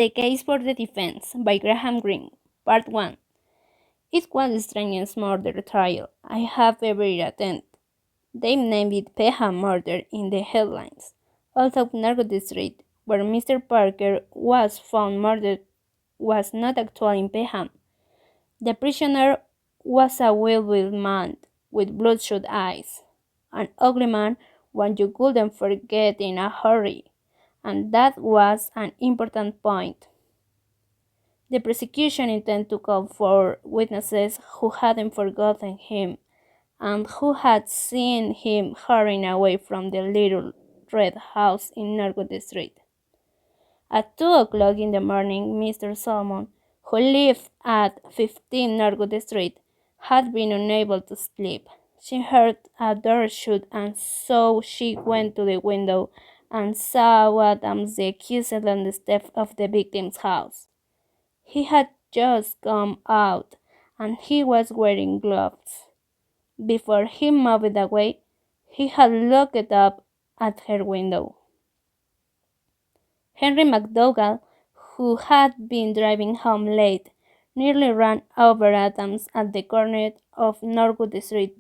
The Case for the Defense by Graham Greene, Part 1. It was the strangest murder trial I have ever attended. They named it Peckham murder in the headlines. Although Narcotic Street, where Mr. Parker was found murdered, was not actually in Peckham. The prisoner was a well-built man with bloodshot eyes. An ugly man, one you couldn't forget in a hurry. And that was an important point. The prosecution intended to call for witnesses who hadn't forgotten him and who had seen him hurrying away from the little red house in Norwood Street. At 2 o'clock in the morning, Mr. Salomon, who lived at 15 Norwood Street, had been unable to sleep. She heard a door shut, and so she went to the window and saw Adams the accused on the steps of the victim's house. He had just come out, and he was wearing gloves. Before he moved away, he had looked up at her window. Henry McDougall, who had been driving home late, nearly ran over Adams at the corner of Norwood Street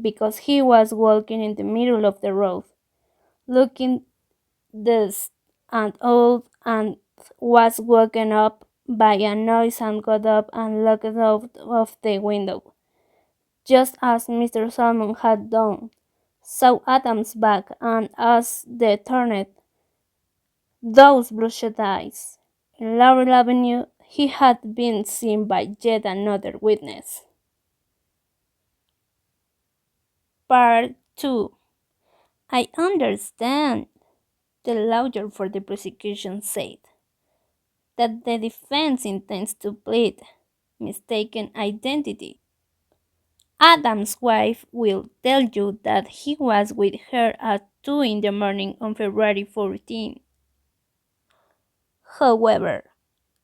because he was walking in the middle of the road, looking dazed and old, and was woken up by a noise and got up and looked out of the window, just as Mr. Salmon had done, saw Adam's back, and as they turned, those bloodshot eyes. In Laurel Avenue, he had been seen by yet another witness. Part 2. I understand, the lawyer for the prosecution said, that the defense intends to plead mistaken identity. Adam's wife will tell you that he was with her at 2 in the morning on February 14. However,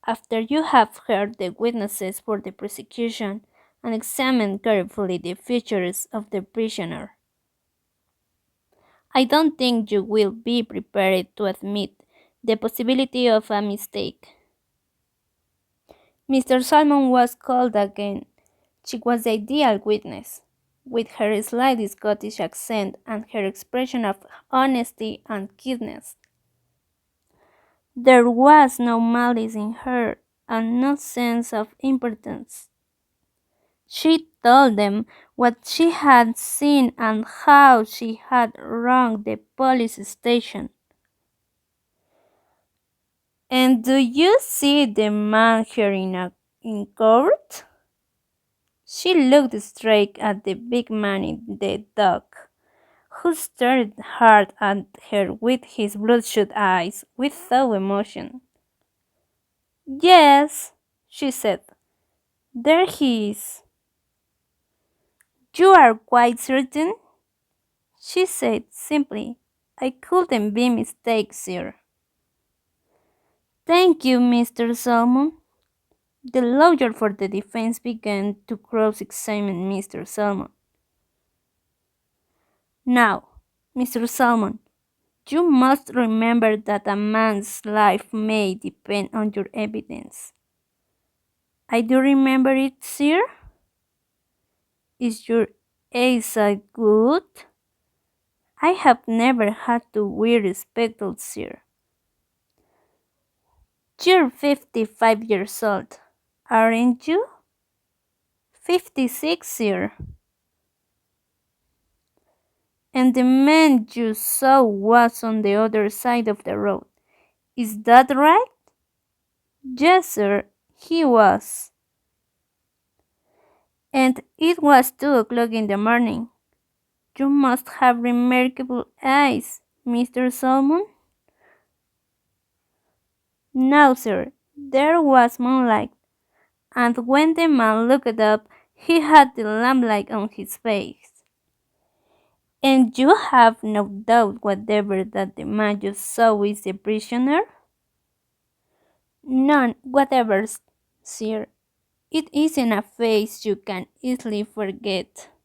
after you have heard the witnesses for the prosecution and examined carefully the features of the prisoner, I don't think you will be prepared to admit the possibility of a mistake. Mr. Salmon was called again. She was the ideal witness, with her slight Scottish accent and her expression of honesty and kindness. There was no malice in her, and no sense of impotence. She told them what she had seen and how she had rung the police station. And do you see the man here in court? She looked straight at the big man in the dock, who stared hard at her with his bloodshot eyes without emotion. Yes, she said, there he is. You are quite certain? She said simply. I couldn't be mistaken, sir. Thank you, Mr. Salmon. The lawyer for the defense began to cross-examine Mr. Salmon. Now, Mr. Salmon, you must remember that a man's life may depend on your evidence. I do remember it, sir. Is your eyesight good? I have never had to wear spectacles, sir. You're 55 years old, aren't you? 56, sir. And the man you saw was on the other side of the road. Is that right? Yes, sir, he was. And it was 2 o'clock in the morning. You must have remarkable eyes, Mr. Salmon. No, sir, there was moonlight, and when the man looked up, he had the lamplight on his face. And you have no doubt whatever that the man you saw is the prisoner? None whatever, sir. It isn't a face you can easily forget.